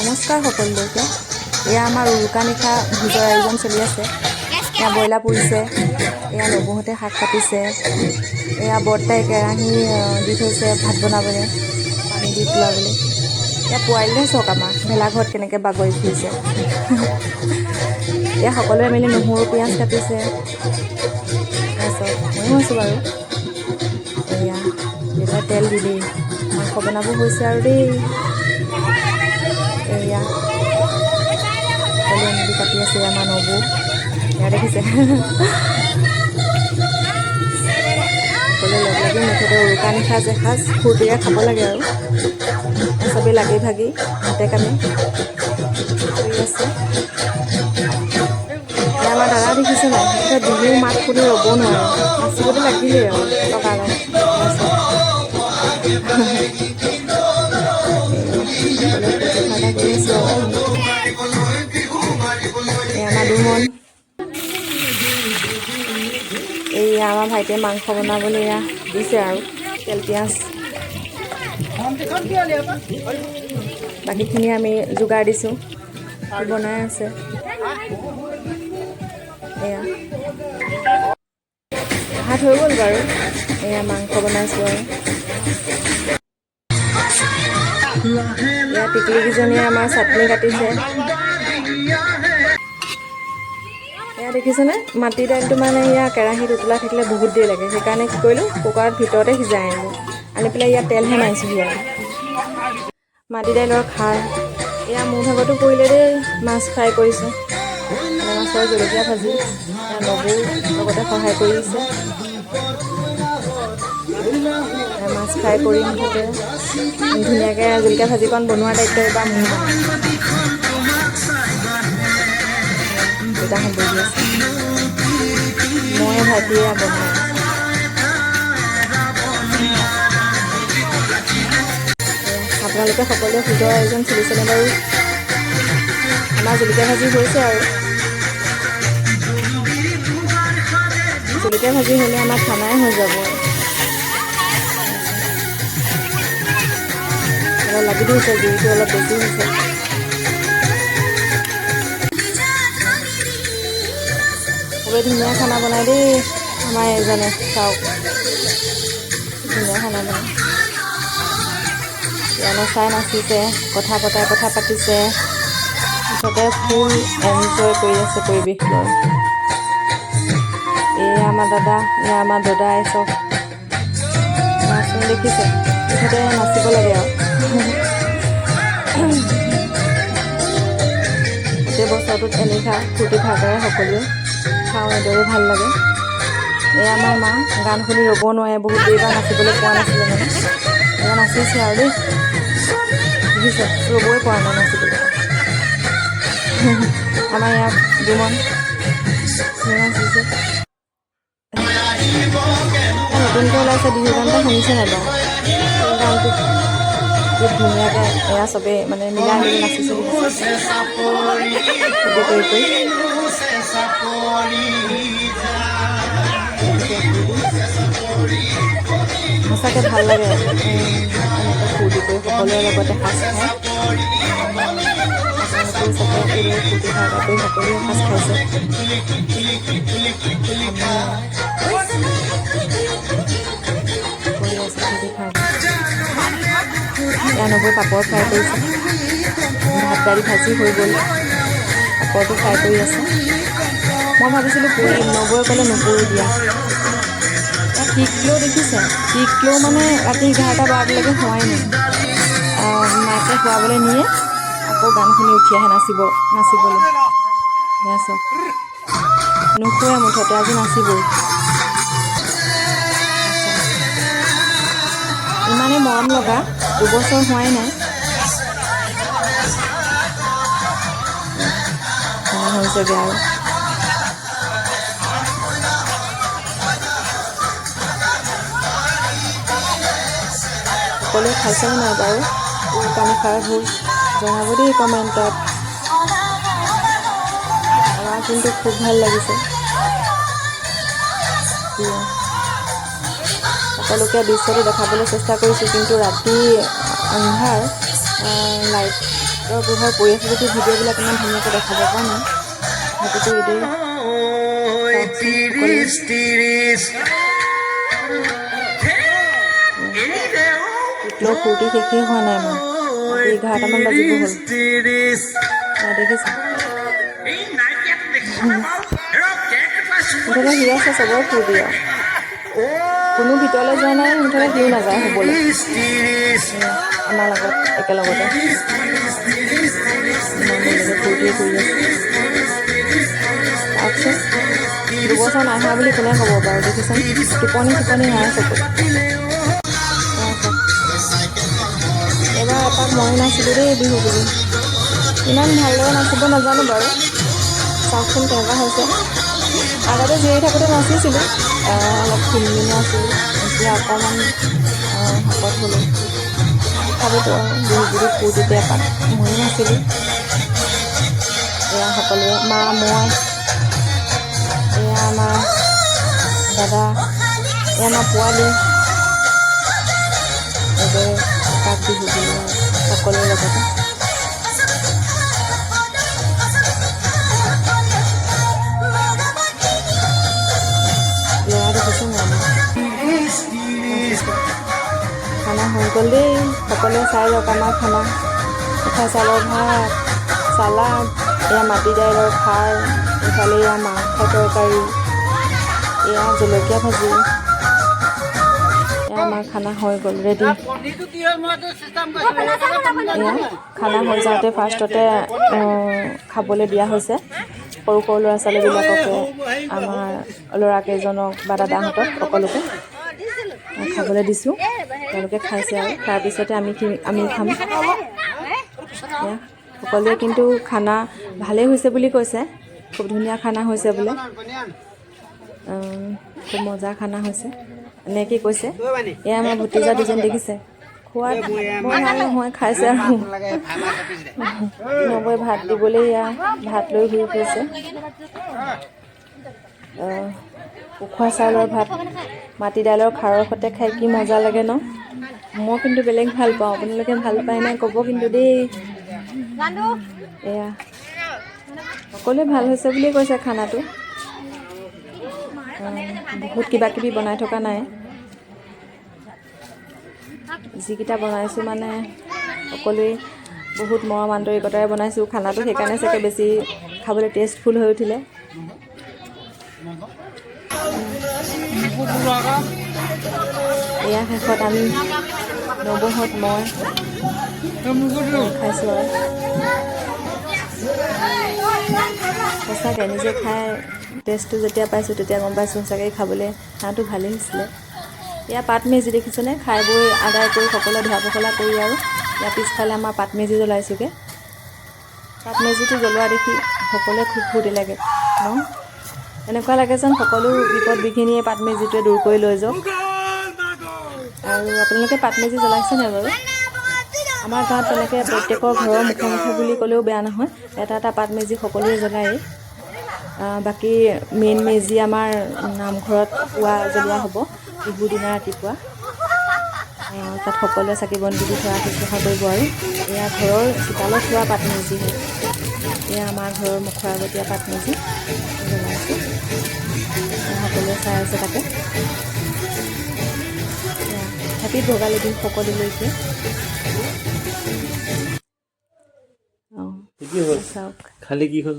নমস্কাৰ সকলোকে। এয়া আমাৰ উৰুকা নিশা ভোজৰ আয়োজন চলি আছে। এয়া ব্ৰইলাৰ পুৰিছে, এয়া নবৌহঁতে শাক কাটিছে, এয়া বৰ্তাই কেৰাহী দি থৈছে ভাত বনাবলৈ, পানী দি তোলাবলৈ। এয়া পোৱালিহে চাওক আমাৰ ভেলাঘৰত কেনেকৈ বাগৰি ফুৰিছে। এয়া সকলোৱে মিলি নহৰু পিঁয়াজ কাটিছে। এয়া চাওক ময়ো আছোঁ বাৰু। এয়া দেউতাই তেল দিলেই, মাংস বনাব হৈছে আৰু দেই। এয়া সকলোৱে মিলি কাটি আছে আমাৰ নবৌ। এয়া দেখিছে সকলোৱে লগ লাগি মুঠতে উৰুকা নিশা এসাঁজ ফূৰ্তিৰে খাব লাগে আৰু চবেই লাগি ভাগি হাতে কামে কৰি আছে। এয়া আমাৰ দাদা দেখিছে নাই, মুঠতে বিহুৰ মাত শুনি ৰ'ব নোৱাৰে, নাচিবলৈ লাগিলেই আৰু লগালগ। সকলোৱে ফূৰ্তি ফাৰ্তা কৰি আছোঁ আৰু। এয়া আমাৰ দুমন, এয়া আমাৰ ভাইটিয়ে মাংস বনাবলৈ এয়া দিছে আৰু তেল পিঁয়াজ বাকীখিনি আমি যোগাৰ দিছোঁ, বনাই আছে। এয়া ভাত হৈ গ'ল বাৰু, এয়া মাংস বনাইছোঁ আৰু। এয়া টিকলিকেইজনীয়ে আমাৰ চাটনি কাটিছে। এয়া দেখিছেনে, মাটি দাইলটো মানে ইয়াৰ কেৰাহীত উতলাই থাকিলে বহুত দেৰি লাগে, সেইকাৰণে কি কৰিলোঁ কুকাৰত ভিতৰতে সিজাই আনিলোঁ, আনি পেলাই ইয়াত তেলহে মাৰিছোঁহি আৰু। মাটি দাইলৰ খাৰ, এয়া মোৰ ভাগতো পৰিলে দেই, মাছ ফ্ৰাই কৰিছোঁ, মানে মাছৰ জলকীয়া ভাজি। এয়া নবৌ লগতে সহায় কৰি দিছে। মাছ ফ্ৰাই কৰি মুঠতে ধুনীয়াকৈ জলকীয়া ভাজিকণ বনোৱাৰ দায়িত্ব এইবাৰ মোৰ মানে। দেউতাহঁত বহি আছে, মই ভাইটিয়ে বনাই আছোঁ। আপোনালোকে সকলোৱে ভোজৰ আয়োজন চলিছেনে বাৰু? আমাৰ জলকীয়া ভাজি হৈছে আৰু। জলকীয়া ভাজি হ'লে আমাৰ খানাই হৈ যাব। অলপ লাগি দিছে, জুইটো অলপ বেছি হৈছে। খুবেই ধুনীয়া খানা বনাই দেই আমাৰ এজনে, চাওক ধুনীয়া খানা বনাই। এয়া নচাই নাচিছে, কথা পতাই কথা পাতিছে, মুঠতে ফুল এনজয় কৰি আছে পৰিৱেশ লৈ। এয়া আমাৰ দাদা, এয়া আমাৰ দদাই, চব নাচ দেখিছে, মুঠতে নাচিব লাগে আৰু। গোটেই বছৰটোত এনেকুৱা ফূৰ্তি ফাৰ্তাৰে সকলোৱে খাওঁ, এইদৰে ভাল লাগে। এয়া আমাৰ মা, গান শুনি ৰ'ব নোৱাৰে, বহুত দেৰি পৰা নাচিবলৈ পোৱা নাছিলে মানে, এয়া নাচিছে আৰু দেই, দেখিছে ৰ'বই পৰা নাই নাচিবলৈ। আমাৰ ইয়াত দুমন নাচিছে। নতুনকৈ ওলাইছে বিহু গান এটা, শুনিছে নাই বাৰু? এই গানটো কি ধুনীয়াকৈ এয়া চবেই মানে মিলাই মিলি নাচিছে, ফূৰ্তি কৰি কৰি। সঁচাকৈ ভাল লাগে এনেকৈ ফূৰ্তি কৰি সকলোৰে লগতে সাজ খাই। আপোনালোকেও চাগে এইদৰে ফূৰ্তি ফাৰ্তা কৰি সকলোৱে সাজ খাইছে। কৰি আছে ফূৰ্তি ফাৰ্তা। এয়া নবৌৱে পাপৰ ফ্ৰাই কৰিছে, ভাত দালি ভাজি হৈ গ'ল, পাপৰটো ফ্ৰাই কৰি আছে। মই ভাবিছিলোঁ পুৰিম, নবৌৱে ক'লে নুপুৰো দিয়া। এয়া টিকলৈও দেখিছে, টিকলৈও মানে ৰাতি 11টা 12টালৈকে হোৱাই নাই। মাকে শুৱাবলৈ নিয়ে, আকৌ গান শুনি উঠি আহে নাচিবলৈ। এয়া চাওক, নুশুৱে মুঠতে আজি নাচিবই। ইমানেই মৰম লগা, দুবছৰ হোৱাই নাই। খানা হৈছেগৈ আৰু। সকলোৱে খাইছেনে নাই বাৰু উৰুকা নিশাৰ ভোজ? জনাব দেই কমেণ্টত। আমাৰ কিন্তু খুব ভাল লাগিছে। সকলোকে দৃশ্যটো দেখাবলৈ চেষ্টা কৰিছোঁ, কিন্তু ৰাতি আন্ধাৰ, লাইটৰ পোহৰ পৰি আছে যদি ভিডিঅ'বিলাক ইমান ধুনীয়াকৈ দেখাব পৰা নাই সেইটোতো এইটোৱে ফূৰ্তি শেষেই হোৱা নাই মোৰ 11টামান বাজিব হ'ল দেখিছে মুঠতে সি আছে চবৰে ফূৰ্তি আৰু কোনো ভিতৰলৈ যোৱা নাই মুঠতে সিও নাযায় হ'বলৈ আমাৰ লগত একেলগতে ফূৰ্তি কৰি আছে তাৰপিছত দুবছৰ নাই হোৱা বুলি কোনে ক'ব বাৰু দেখিছেন টোপনি নাই চকুত এবাৰ এপাক ময়ো নাছিলোঁ দেই বিহু বুলি ইমান ভালদৰে নাচিব নাজানো বাৰু চাওকচোন কেনেকুৱা হৈছে আগতে জীয়াই থাকোঁতে নাচিছিলোঁ অলপ খিনমিনে আছিলোঁ এতিয়া অকণমান শকত হ'লোঁ তথাপিতো বিহু বুলি ফূৰ্তিতে এপাক ময়ো নাছিলোঁ এয়া সকলোৱে মা মই এয়া আমাৰ দাদা এয়া আমাৰ পোৱালি এইদৰে এপাক বিহু বুলি সকলোৰে লগতে খানা হৈ গ'ল দেই সকলোৱে চাই লওক আমাৰ খানা মিঠা চাউলৰ ভাত চালাড এয়া মাটি দাইলৰ খাৰ ইফালে এয়া মাংস তৰকাৰী এয়া জলকীয়া ভাজি এয়া আমাৰ খানা হৈ গ'ল ৰেডি এয়া খানা হৈ যাওঁতে ফাৰ্ষ্টতে খাবলৈ দিয়া হৈছে সৰু সৰু ল'ৰা ছোৱালীবিলাককে আমাৰ ল'ৰাকেইজনক বা দাদাহঁতক সকলোকে খাবলৈ দিছোঁ তেওঁলোকে খাইছে আৰু তাৰপিছতে আমি খাম সকলোৱে কিন্তু খানা ভালেই হৈছে বুলি কৈছে খুব ধুনীয়া খানা হৈছে বোলে খুব মজা খানা হৈছে এনেকৈ কৈছে এয়া আমাৰ ভতিজা দুজন দেখিছে খোৱাত বৰ ভাল নহয় খাইছে আৰু নবৈ ভাত দিবলৈ এয়া ভাত লৈ ঘূৰি ফুৰিছে উখোৱা চাউলৰ ভাত মাটি দাইলৰ খাৰৰ সৈতে খাই কি মজা লাগে ন মই কিন্তু বেলেগ ভাল পাওঁ আপোনালোকে ভাল পায় নাই ক'ব কিন্তু দেই এয়া সকলোৱে ভাল হৈছে বুলিয়ে কৈছে খানাটো বহুত কিবা কিবি বনাই থকা নাই যিকেইটা বনাইছোঁ মানে সকলোৱে বহুত মৰম আন্তৰিকতাৰে বনাইছোঁ খানাটো সেইকাৰণে চাগে বেছি খাবলৈ টেষ্টফুল হৈ উঠিলে এয়া শেষত আমি নবৌহঁত মই খাইছোঁ আৰু সঁচাকৈ নিজে খাই টেষ্টটো যেতিয়া পাইছোঁ তেতিয়া গম পাইছোঁ সঁচাকৈ খাবলৈ খানাটো ভালেই হৈছিলে এয়া পাত মেজি দেখিছেনে খাই বৈ আদায় কৰি সকলোৱে ধোৱা পখলা কৰি আৰু ইয়াৰ পিছফালে আমাৰ পাত মেজি জ্বলাইছোঁগৈ পাত মেজিটো জ্বলোৱা দেখি সকলোৱে খুব ফূৰ্তি লাগে ন এনেকুৱা লাগে যেন সকলো বিপদ বিঘিনিয়ে পাত মেজিটোৱে দূৰ কৰি লৈ যাওক আৰু আপোনালোকে পাত মেজি জ্বলাইছে নাই বাৰু আমাৰ গাঁৱত তেনেকৈ প্ৰত্যেকৰ ঘৰৰ মুখে মুখে বুলি ক'লেও বেয়া নহয় এটা এটা পাত মেজি সকলোৱে জ্বলায়েই বাকী মেইন মেজি আমাৰ নামঘৰত পুৱা জ্বলোৱা হ'ব বিহুৰ দিনা ৰাতিপুৱা তাত সকলোৱে চাকি বন্তি দি সেৱা শুশ্ৰূষা কৰিব আৰু এয়া ঘৰৰ চোতালত থোৱা পাত মেজি হয় এয়া আমাৰ ঘৰৰ মুখৰ আগতীয়া পাত মেজি জ্বলাইছোঁ সকলোৱে চাই আছে তাকে হেপী ভোগালী দিন সকলোলৈকে চাওক খালি কি হ'ল